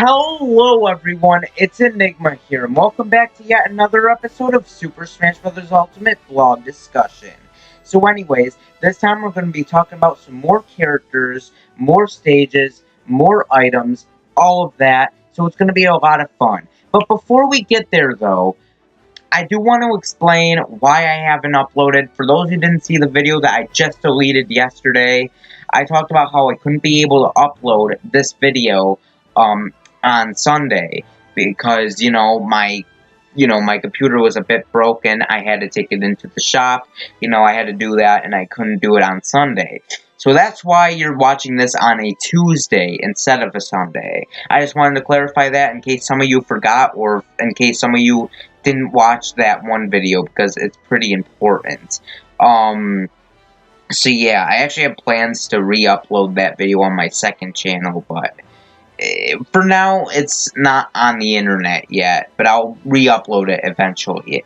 Hello everyone, it's Enigma here, and welcome back to yet another episode of Super Smash Bros. Ultimate Vlog Discussion. So anyways, this time we're going to be talking about some more characters, more stages, more items, all of that, so it's going to be a lot of fun. But before we get there though, I do want to explain why I haven't uploaded. For those who didn't see the video that I just deleted yesterday, I talked about how I couldn't be able to upload this video, on Sunday because, my computer was a bit broken. I had to take it into the shop. I had to do that, and I couldn't do it on Sunday. So that's why you're watching this on a Tuesday instead of a Sunday. I just wanted to clarify that in case some of you forgot, or in case some of you didn't watch that one video, because it's pretty important. So yeah, I actually have plans to re-upload that video on my second channel, but for now, it's not on the internet yet, but I'll re-upload it eventually.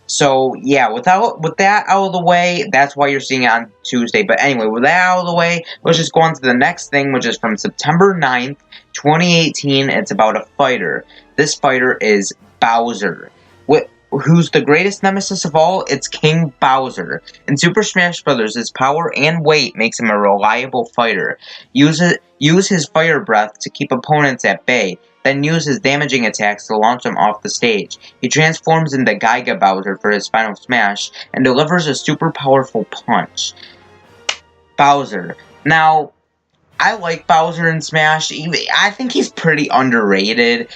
So yeah, with that out of the way, that's why you're seeing it on Tuesday. But anyway, with that out of the way, let's just go on to the next thing, which is from September 9th, 2018. It's about a fighter. This fighter is Bowser. Who's the greatest nemesis of all? It's King Bowser. In Super Smash Bros., his power and weight makes him a reliable fighter. Use his fire breath to keep opponents at bay, then use his damaging attacks to launch them off the stage. He transforms into Giga Bowser for his final smash, and delivers a super powerful punch. Bowser. Now, I like Bowser in Smash. I think he's pretty underrated.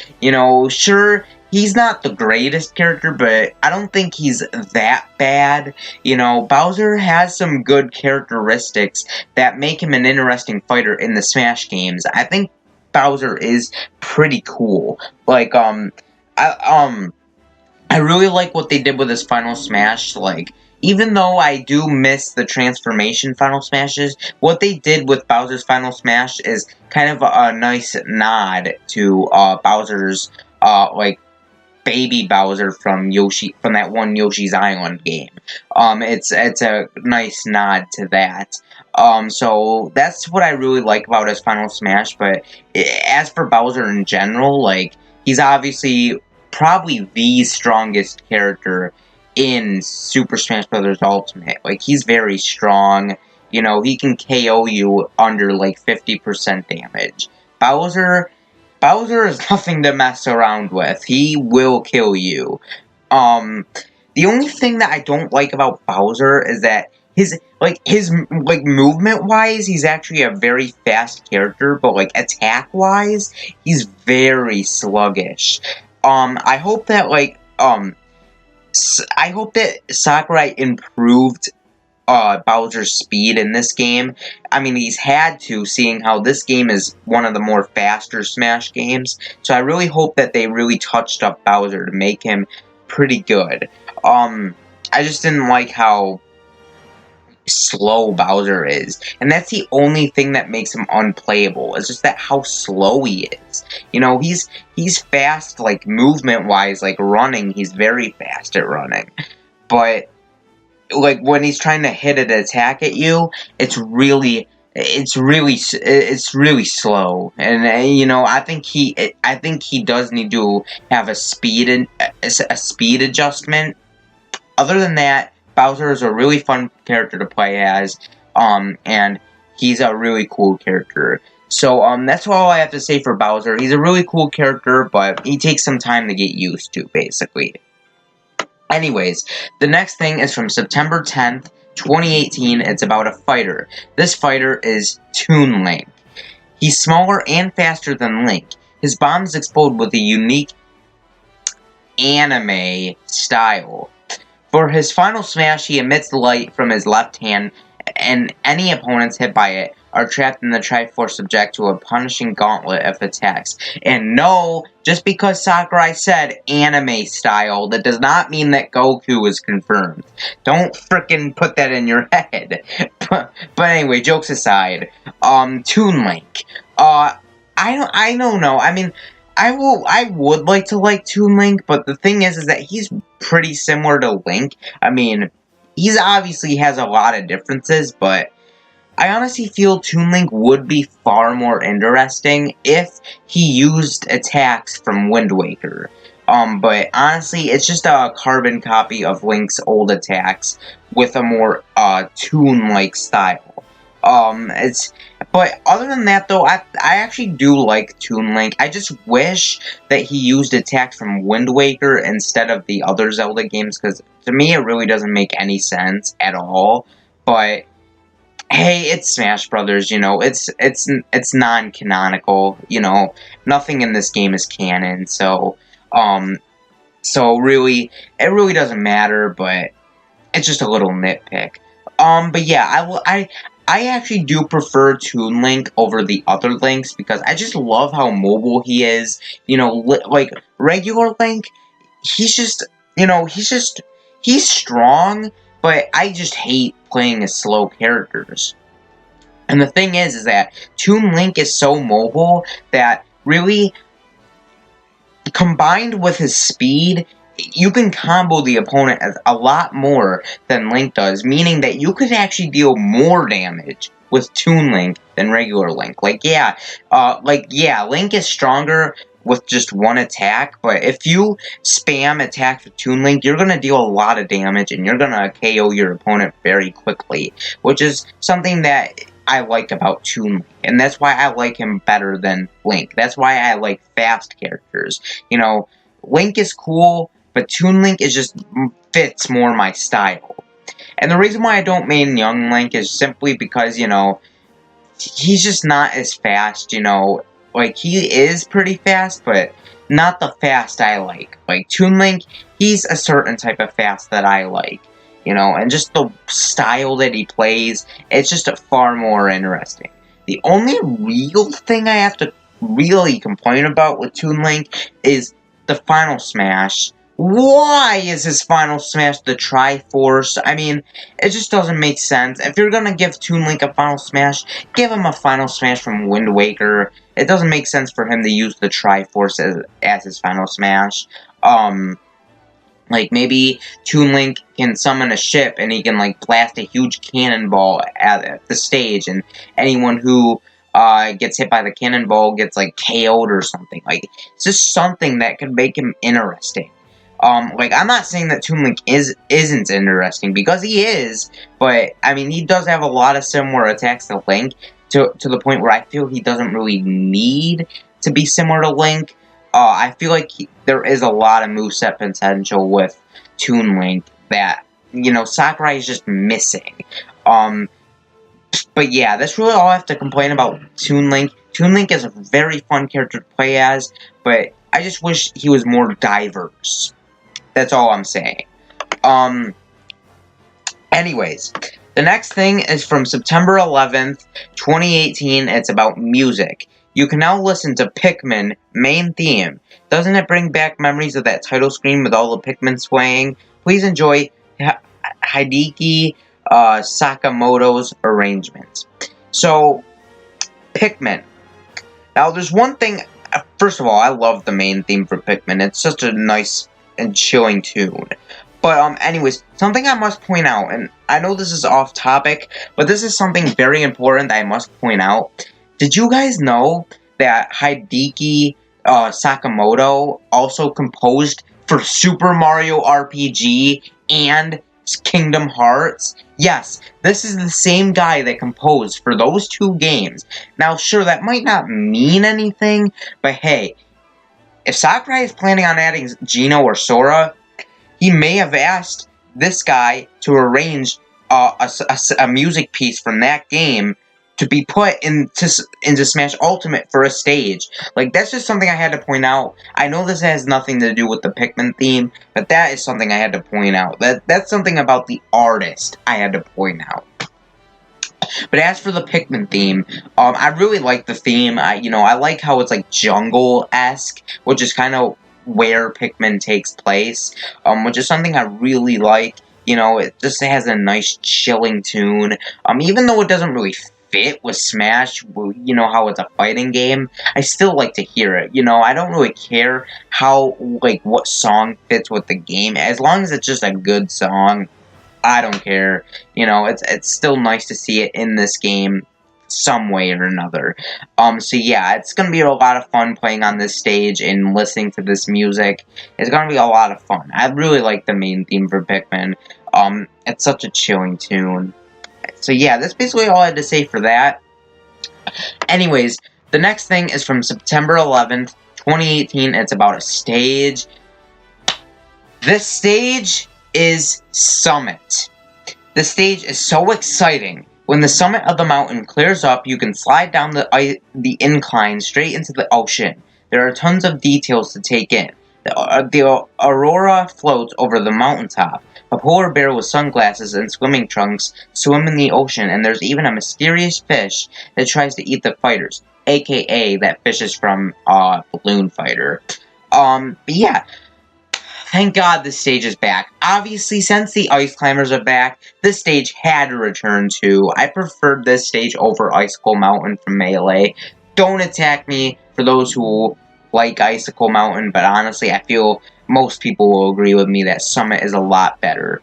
Sure, he's not the greatest character, but I don't think he's that bad. Bowser has some good characteristics that make him an interesting fighter in the Smash games. I think Bowser is pretty cool. I really like what they did with his Final Smash. Even though I do miss the transformation Final Smashes, what they did with Bowser's Final Smash is kind of a nice nod to Bowser's, baby Bowser from that one Yoshi's Island game. It's a nice nod to that. So that's what I really like about his Final Smash. But as for Bowser in general, he's obviously probably the strongest character in Super Smash Bros. Ultimate. He's very strong. He can KO you under 50% damage. Bowser is nothing to mess around with. He will kill you. The only thing that I don't like about Bowser is that his movement wise, he's actually a very fast character, but attack wise, he's very sluggish. I hope that Sakurai improved Bowser's speed in this game. I mean, he's had to, seeing how this game is one of the more faster Smash games. So I really hope that they really touched up Bowser to make him pretty good. I just didn't like how slow Bowser is, and that's the only thing that makes him unplayable. It's just that how slow he is. He's fast, movement wise, running. He's very fast at running, but when he's trying to hit an attack at you, it's really slow. And I think he does need to have a speed adjustment. Other than that, Bowser is a really fun character to play as, and he's a really cool character. So, that's all I have to say for Bowser. He's a really cool character, but he takes some time to get used to, basically. Anyways, the next thing is from September 10th, 2018. It's about a fighter. This fighter is Toon Link. He's smaller and faster than Link. His bombs explode with a unique anime style. For his final smash, he emits light from his left hand, and any opponents hit by it are trapped in the Triforce, subject to a punishing gauntlet of attacks. And no, just because Sakurai said anime style, that does not mean that Goku is confirmed. Don't frickin' put that in your head. But anyway, jokes aside, Toon Link. I don't know. I mean, I would like to like Toon Link, but the thing is that he's pretty similar to Link. I mean, he's obviously has a lot of differences, but I honestly feel Toon Link would be far more interesting if he used attacks from Wind Waker. But honestly, it's just a carbon copy of Link's old attacks with a more, Toon-like style. But other than that, though, I actually do like Toon Link. I just wish that he used attacks from Wind Waker instead of the other Zelda games, because to me, it really doesn't make any sense at all. But hey, it's Smash Brothers, it's non-canonical, nothing in this game is canon, so really, it really doesn't matter, but it's just a little nitpick. But yeah, I actually do prefer Toon Link over the other Links, because I just love how mobile he is, like, regular Link, he's just, he's strong, but I just hate playing as slow characters. And the thing is that Toon Link is so mobile that really, combined with his speed, you can combo the opponent a lot more than Link does, meaning that you could actually deal more damage with Toon Link than regular Link. Link is stronger with just one attack, but if you spam attacks with Toon Link, you're gonna deal a lot of damage, and you're gonna KO your opponent very quickly, which is something that I like about Toon Link, and that's why I like him better than Link. That's why I like fast characters. Link is cool, but Toon Link fits more my style. And the reason why I don't main Young Link is simply because, he's just not as fast, like, he is pretty fast, but not the fast I like. Like, Toon Link, he's a certain type of fast that I like. And just the style that he plays, it's just far more interesting. The only real thing I have to really complain about with Toon Link is the Final Smash. Why is his Final Smash the Triforce? I mean, it just doesn't make sense. If you're gonna give Toon Link a Final Smash, give him a Final Smash from Wind Waker. It doesn't make sense for him to use the Triforce as his Final Smash. Like, maybe Toon Link can summon a ship, and he can, like, blast a huge cannonball at the stage, and anyone who gets hit by the cannonball gets, like, KO'd or something. Like, it's just something that could make him interesting. Like, I'm not saying that Toon Link isn't interesting, because he is, but, I mean, he does have a lot of similar attacks to Link, to the point where I feel he doesn't really need to be similar to Link. I feel like there is a lot of moveset potential with Toon Link that, Sakurai is just missing. But yeah, that's really all I have to complain about Toon Link. Toon Link is a very fun character to play as, but I just wish he was more diverse. That's all I'm saying. Anyways, the next thing is from September 11th, 2018. It's about music. You can now listen to Pikmin main theme. Doesn't it bring back memories of that title screen with all the Pikmin swaying? Please enjoy Hideki Sakamoto's arrangement. So, Pikmin. Now, there's one thing. First of all, I love the main theme for Pikmin. It's such a nice and chilling tune. But, anyways, something I must point out, and I know this is off topic, but this is something very important that I must point out. Did you guys know that Hideki Sakamoto also composed for Super Mario RPG and Kingdom Hearts? Yes, this is the same guy that composed for those two games. Now, sure, that might not mean anything, but hey, if Sakurai is planning on adding Geno or Sora, he may have asked this guy to arrange a music piece from that game to be put into Smash Ultimate for a stage. Like, that's just something I had to point out. I know this has nothing to do with the Pikmin theme, but that is something I had to point out. That's something about the artist I had to point out. But as for the Pikmin theme, I really like the theme. I like how it's like jungle-esque, which is kind of where Pikmin takes place, which is something I really like. It just has a nice chilling tune. Even though it doesn't really fit with Smash, how it's a fighting game, I still like to hear it. I don't really care how, what song fits with the game, as long as it's just a good song. I don't care. You know, it's still nice to see it in this game some way or another. So yeah, it's gonna be a lot of fun playing on this stage and listening to this music. It's gonna be a lot of fun. I really like the main theme for Pikmin. It's such a chilling tune. So yeah, that's basically all I had to say for that. Anyways, the next thing is from September 11th, 2018. It's about a stage. This stage is Summit. The stage is so exciting. When the summit of the mountain clears up, you can slide down the incline straight into the ocean. There are tons of details to take in. The aurora floats over the mountaintop. A polar bear with sunglasses and swimming trunks swim in the ocean, and there's even a mysterious fish that tries to eat the fighters, aka that fish is from Balloon Fighter. But yeah. Thank God this stage is back. Obviously, since the Ice Climbers are back, this stage had to return to. I preferred this stage over Icicle Mountain from Melee. Don't attack me for those who like Icicle Mountain, but honestly, I feel most people will agree with me that Summit is a lot better.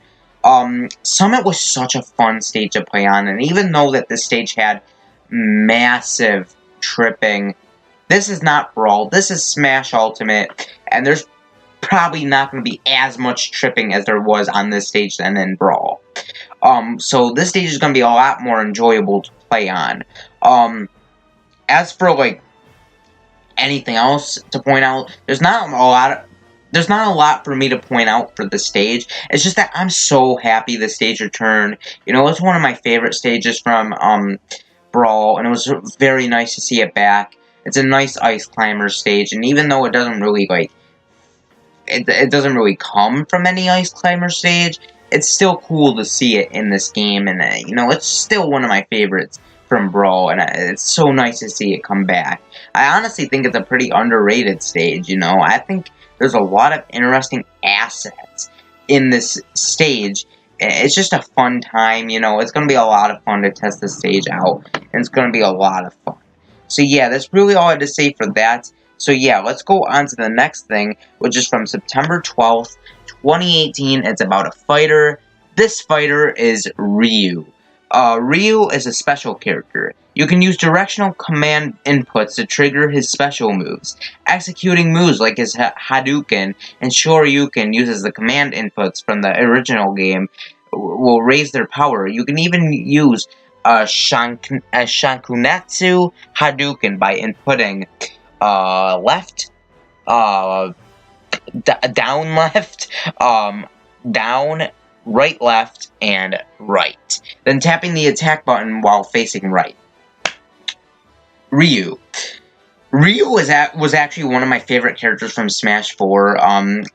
Summit was such a fun stage to play on, and even though that this stage had massive tripping, this is not Brawl, this is Smash Ultimate, and there's probably not going to be as much tripping as there was on this stage than in Brawl. So this stage is going to be a lot more enjoyable to play on. As for, like, anything else to point out, there's not a lot for me to point out for the stage. It's just that I'm so happy the stage returned. You know, it's one of my favorite stages from, Brawl, and it was very nice to see it back. It's a nice Ice Climber stage, and even though it doesn't really, like, it doesn't really come from any Ice Climber stage, it's still cool to see it in this game, and, you know, it's still one of my favorites from Brawl, and it's so nice to see it come back. I honestly think it's a pretty underrated stage, you know. I think there's a lot of interesting assets in this stage. It's just a fun time, you know. It's going to be a lot of fun to test the stage out, and it's going to be a lot of fun. So yeah, that's really all I had to say for that. So yeah, let's go on to the next thing, which is from September 12th, 2018. It's about a fighter. This fighter is Ryu. Ryu is a special character. You can use directional command inputs to trigger his special moves. Executing moves like his Hadouken and Shoryuken uses the command inputs from the original game will raise their power. You can even use a Shankunetsu Hadouken by inputting left, down left, down, right left, and right. Then tapping the attack button while facing right. Ryu. Ryu was actually one of my favorite characters from Smash 4.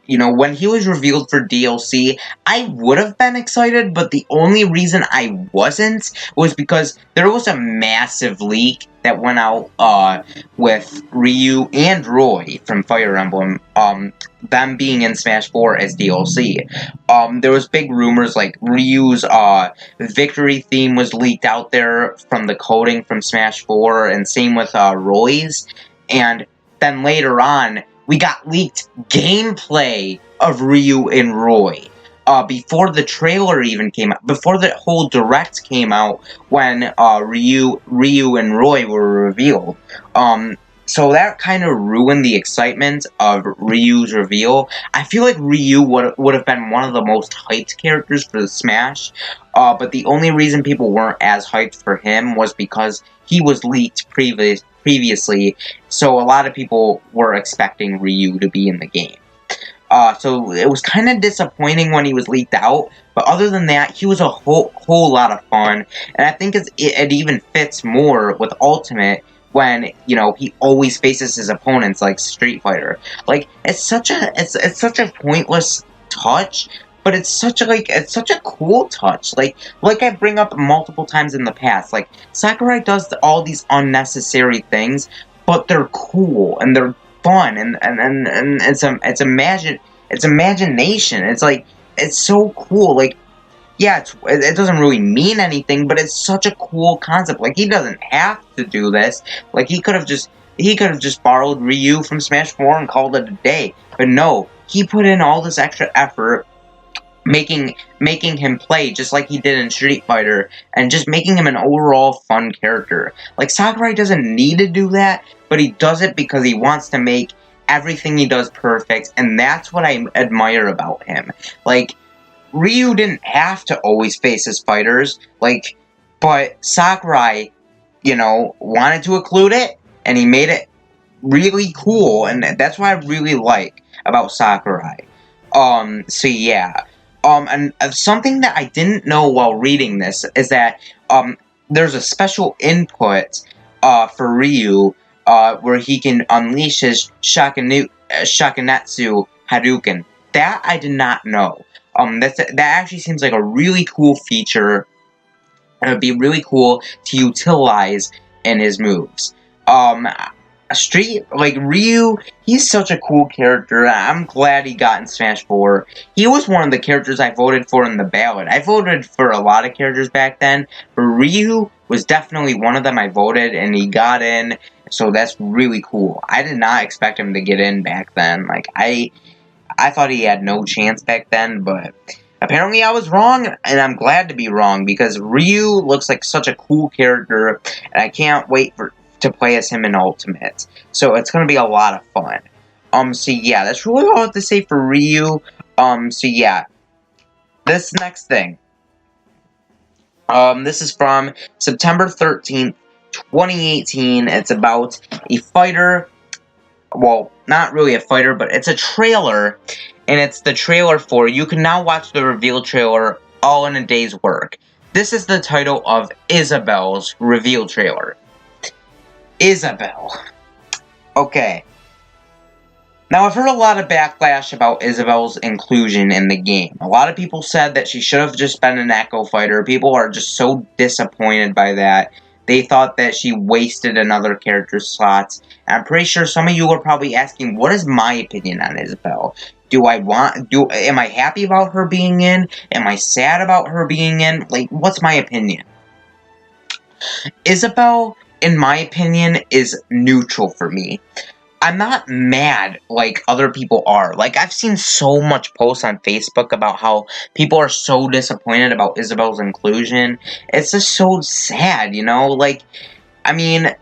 You know, when he was revealed for DLC, I would have been excited, but the only reason I wasn't was because there was a massive leak that went out with Ryu and Roy from Fire Emblem, them being in Smash 4 as DLC. There was big rumors like Ryu's victory theme was leaked out there from the coding from Smash 4, and same with Roy's. And then later on, we got leaked gameplay of Ryu and Roy. Before the trailer even came out, before the whole direct came out, when Ryu and Roy were revealed. So that kind of ruined the excitement of Ryu's reveal. I feel like Ryu would have been one of the most hyped characters for the Smash, but the only reason people weren't as hyped for him was because he was leaked previously, so a lot of people were expecting Ryu to be in the game. So it was kind of disappointing when he was leaked out, but other than that, he was a whole lot of fun, and I think it even fits more with Ultimate when, you know, he always faces his opponents like Street Fighter. Like, it's such a pointless touch, but it's such a cool touch. Like I bring up multiple times in the past, like, Sakurai does all these unnecessary things, but they're cool and they're fun, and it's imagination. It's like, it's so cool. Like, yeah, it doesn't really mean anything, but it's such a cool concept. Like, he doesn't have to do this. Like, he could have just borrowed Ryu from Smash 4 and called it a day. But no, he put in all this extra effort making him play just like he did in Street Fighter, and just making him an overall fun character. Like, Sakurai doesn't need to do that, but he does it because he wants to make everything he does perfect, and that's what I admire about him. Like, Ryu didn't have to always face his fighters, like, but Sakurai, you know, wanted to include it, and he made it really cool, and that's what I really like about Sakurai. So yeah. And something that I didn't know while reading this is that, there's a special input, for Ryu, where he can unleash his Shakunetsu Hadouken. That I did not know. That actually seems like a really cool feature. It would be really cool to utilize in his moves. Ryu, he's such a cool character. I'm glad he got in Smash 4. He was one of the characters I voted for in the ballot. I voted for a lot of characters back then, but Ryu was definitely one of them I voted, and he got in, so that's really cool. I did not expect him to get in back then. Like, I thought he had no chance back then, but apparently I was wrong, and I'm glad to be wrong, because Ryu looks like such a cool character, and I can't wait to play as him in Ultimate. So it's going to be a lot of fun. So yeah, that's really all I have to say for Ryu. So yeah. This next thing. This is from September 13th, 2018. It's about a fighter. Well, not really a fighter, but it's a trailer. And it's the trailer for, you can now watch the reveal trailer all in a day's work. This is the title of Isabelle's reveal trailer. Isabelle. Okay. Now, I've heard a lot of backlash about Isabelle's inclusion in the game. A lot of people said that she should have just been an Echo fighter. People are just so disappointed by that. They thought that she wasted another character's slots. And I'm pretty sure some of you are probably asking, what is my opinion on Isabelle? Am I happy about her being in? Am I sad about her being in? Like, what's my opinion? Isabelle, in my opinion, is neutral for me. I'm not mad like other people are. Like, I've seen so much posts on Facebook about how people are so disappointed about Isabelle's inclusion. It's just so sad, you know? Like, I mean,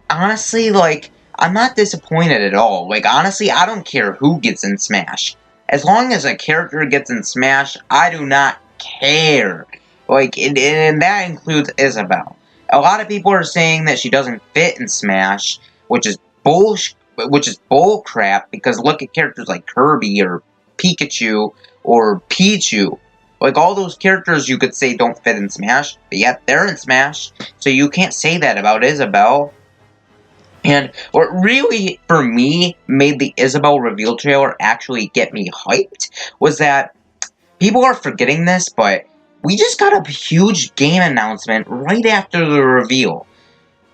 honestly, like, I'm not disappointed at all. Like, honestly, I don't care who gets in Smash. As long as a character gets in Smash, I do not care. Like, and that includes Isabelle. A lot of people are saying that she doesn't fit in Smash, which is bull crap, because look at characters like Kirby or Pikachu or Pichu. Like, all those characters you could say don't fit in Smash, but yet they're in Smash, so you can't say that about Isabelle. And what really, for me, made the Isabelle reveal trailer actually get me hyped was that people are forgetting this, but we just got a huge game announcement right after the reveal,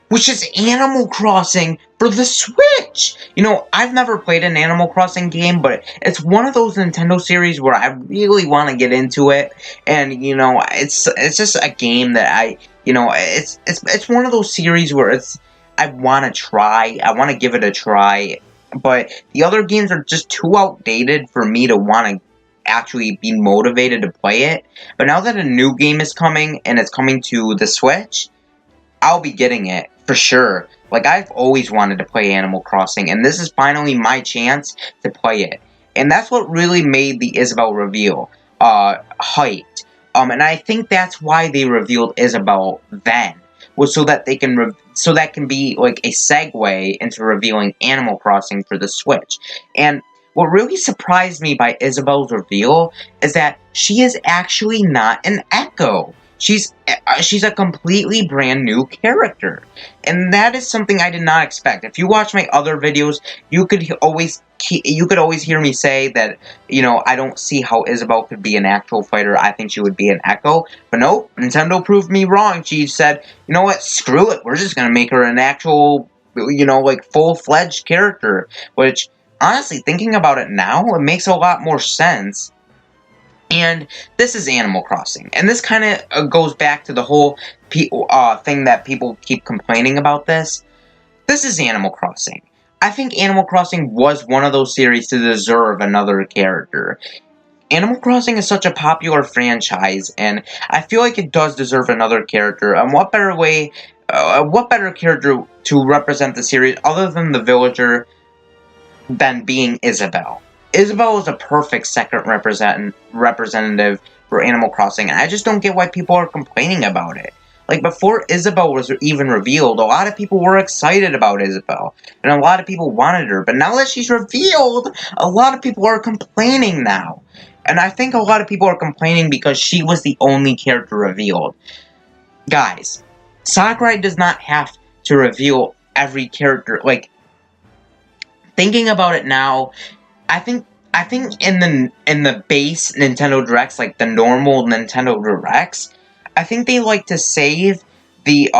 which is Animal Crossing for the Switch! You know, I've never played an Animal Crossing game, but it's one of those Nintendo series where I really want to get into it, and, you know, it's just a game that it's one of those series where I want to try, I want to give it a try, but the other games are just too outdated for me to want to actually be motivated to play it. But now that a new game is coming, and it's coming to the Switch, I'll be getting it, for sure. Like, I've always wanted to play Animal Crossing, and this is finally my chance to play it. And that's what really made the Isabelle reveal hyped. And I think that's why they revealed Isabelle then, was so that they can so that can be like a segue into revealing Animal Crossing for the Switch. And what really surprised me by Isabelle's reveal is that she is actually not an Echo. She's a completely brand new character, and that is something I did not expect. If you watch my other videos, you could always hear me say that, you know, I don't see how Isabelle could be an actual fighter. I think she would be an Echo, but no, Nintendo proved me wrong. She said, you know what, screw it, we're just gonna make her an actual, you know, like, full-fledged character. Which, honestly, thinking about it now, it makes a lot more sense. And this is Animal Crossing. And this kind of goes back to the whole thing that people keep complaining about this. This is Animal Crossing. I think Animal Crossing was one of those series to deserve another character. Animal Crossing is such a popular franchise, and I feel like it does deserve another character. And what better way, what better character to represent the series other than the villager than being Isabelle? Isabelle is a perfect second representative for Animal Crossing, and I just don't get why people are complaining about it. Like, before Isabelle was even revealed, a lot of people were excited about Isabelle, and a lot of people wanted her, but now that she's revealed, a lot of people are complaining now. And I think a lot of people are complaining because she was the only character revealed. Guys, Sakurai does not have to reveal every character. Like, thinking about it now, I think in the base Nintendo Directs, like the normal Nintendo Directs, I think they like to save the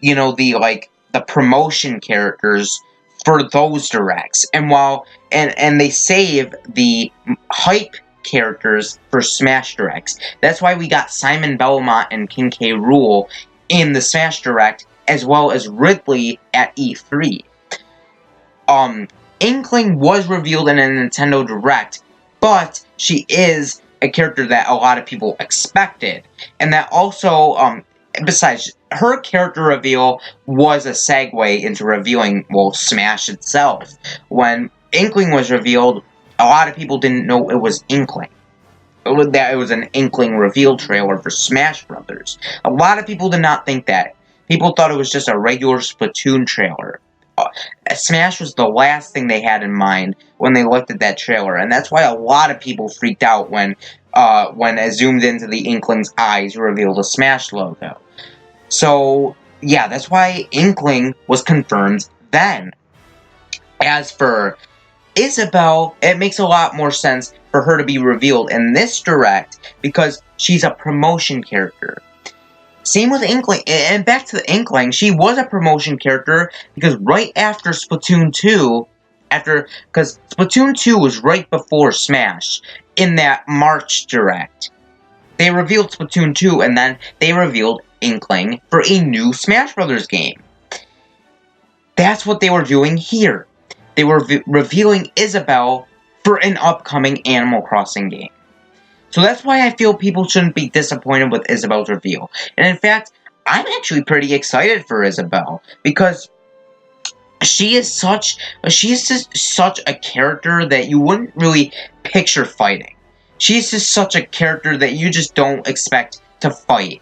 the promotion characters for those Directs, and they save the hype characters for Smash Directs. That's why we got Simon Belmont and King K. Rool in the Smash Direct, as well as Ridley at E3. Inkling was revealed in a Nintendo Direct, but she is a character that a lot of people expected. And that also, besides, her character reveal was a segue into revealing, well, Smash itself. When Inkling was revealed, a lot of people didn't know it was Inkling. That it was an Inkling reveal trailer for Smash Brothers. A lot of people did not think that. People thought it was just a regular Splatoon trailer. Smash was the last thing they had in mind when they looked at that trailer, and that's why a lot of people freaked out when it zoomed into the Inkling's eyes revealed a Smash logo. So, yeah, that's why Inkling was confirmed then. As for Isabelle, it makes a lot more sense for her to be revealed in this Direct because she's a promotion character. Same with Inkling, and back to the Inkling, she was a promotion character because right after Splatoon 2, because Splatoon 2 was right before Smash, in that March Direct. They revealed Splatoon 2, and then they revealed Inkling for a new Smash Brothers game. That's what they were doing here. They were revealing Isabelle for an upcoming Animal Crossing game. So that's why I feel people shouldn't be disappointed with Isabelle's reveal. And in fact, I'm actually pretty excited for Isabelle because she is just such a character that you wouldn't really picture fighting. She's just such a character that you just don't expect to fight.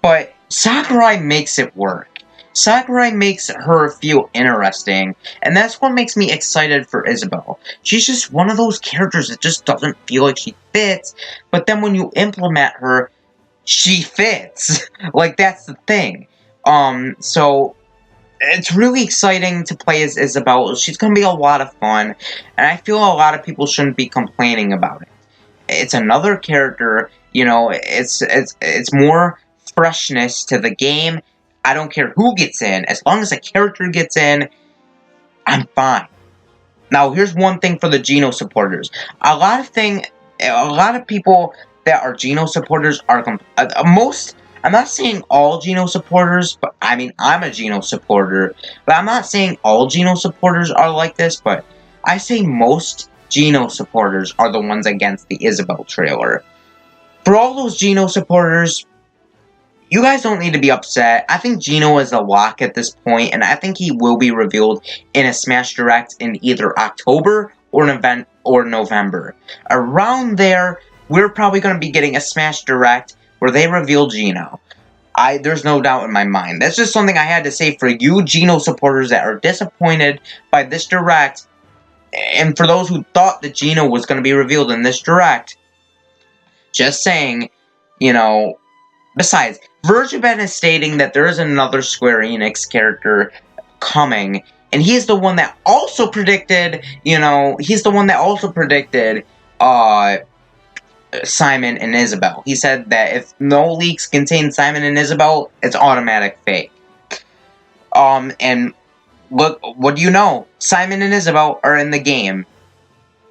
But Sakurai makes it work. Sakurai makes her feel interesting, and that's what makes me excited for Isabelle. She's just one of those characters that just doesn't feel like she fits, but then when you implement her, she fits. Like, that's the thing. So, it's really exciting to play as Isabelle. She's gonna be a lot of fun, and I feel a lot of people shouldn't be complaining about it. It's another character, you know, it's more freshness to the game. I don't care who gets in. As long as a character gets in, I'm fine. Now, here's one thing for the Geno supporters. A lot of people that are Geno supporters are I'm not saying all Geno supporters, but I mean, I'm a Geno supporter, but I'm not saying all Geno supporters are like this, but I say most Geno supporters are the ones against the Isabelle trailer. For all those Geno supporters, you guys don't need to be upset. I think Geno is a lock at this point, and I think he will be revealed in a Smash Direct in either October or November. Around there, we're probably going to be getting a Smash Direct where they reveal Geno. There's no doubt in my mind. That's just something I had to say for you Geno supporters that are disappointed by this Direct, and for those who thought that Geno was going to be revealed in this Direct. Just saying, you know. Besides, Virgin is stating that there is another Square Enix character coming, and he's the one that also predicted, Simon and Isabelle. He said that if no leaks contain Simon and Isabelle, it's automatic fake. And look, what do you know? Simon and Isabelle are in the game.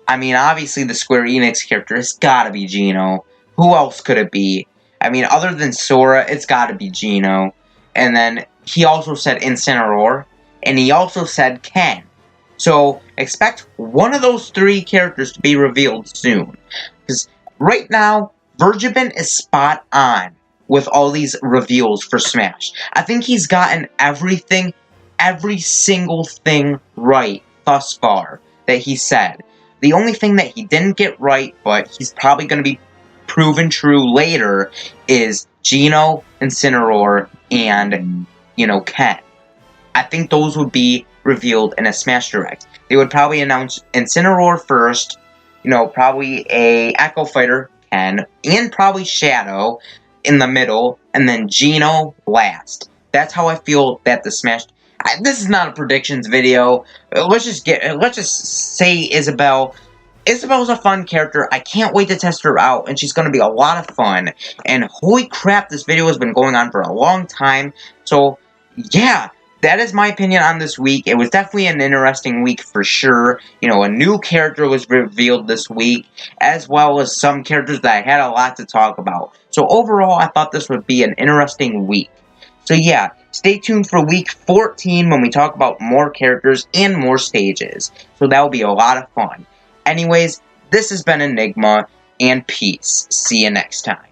I mean, obviously the Square Enix character has gotta be Geno. Who else could it be? I mean, other than Sora, it's gotta be Geno. And then he also said Incineroar, and he also said Ken. So, expect one of those 3 characters to be revealed soon. Because right now, Virgibin is spot on with all these reveals for Smash. I think he's gotten everything, every single thing right thus far that he said. The only thing that he didn't get right, but he's probably going to be proven true later, is Geno, Incineroar, and, Ken. I think those would be revealed in a Smash Direct. They would probably announce Incineroar first, probably a Echo Fighter, Ken, and probably Shadow in the middle, and then Geno last. That's how I feel that the Smash... This is not a predictions video. Let's just say Isabelle. Isabelle's a fun character. I can't wait to test her out, and she's going to be a lot of fun. And holy crap, this video has been going on for a long time. So, yeah, that is my opinion on this week. It was definitely an interesting week for sure. A new character was revealed this week, as well as some characters that I had a lot to talk about. So overall, I thought this would be an interesting week. So yeah, stay tuned for week 14 when we talk about more characters and more stages. So that will be a lot of fun. Anyways, this has been Enigma, and peace. See you next time.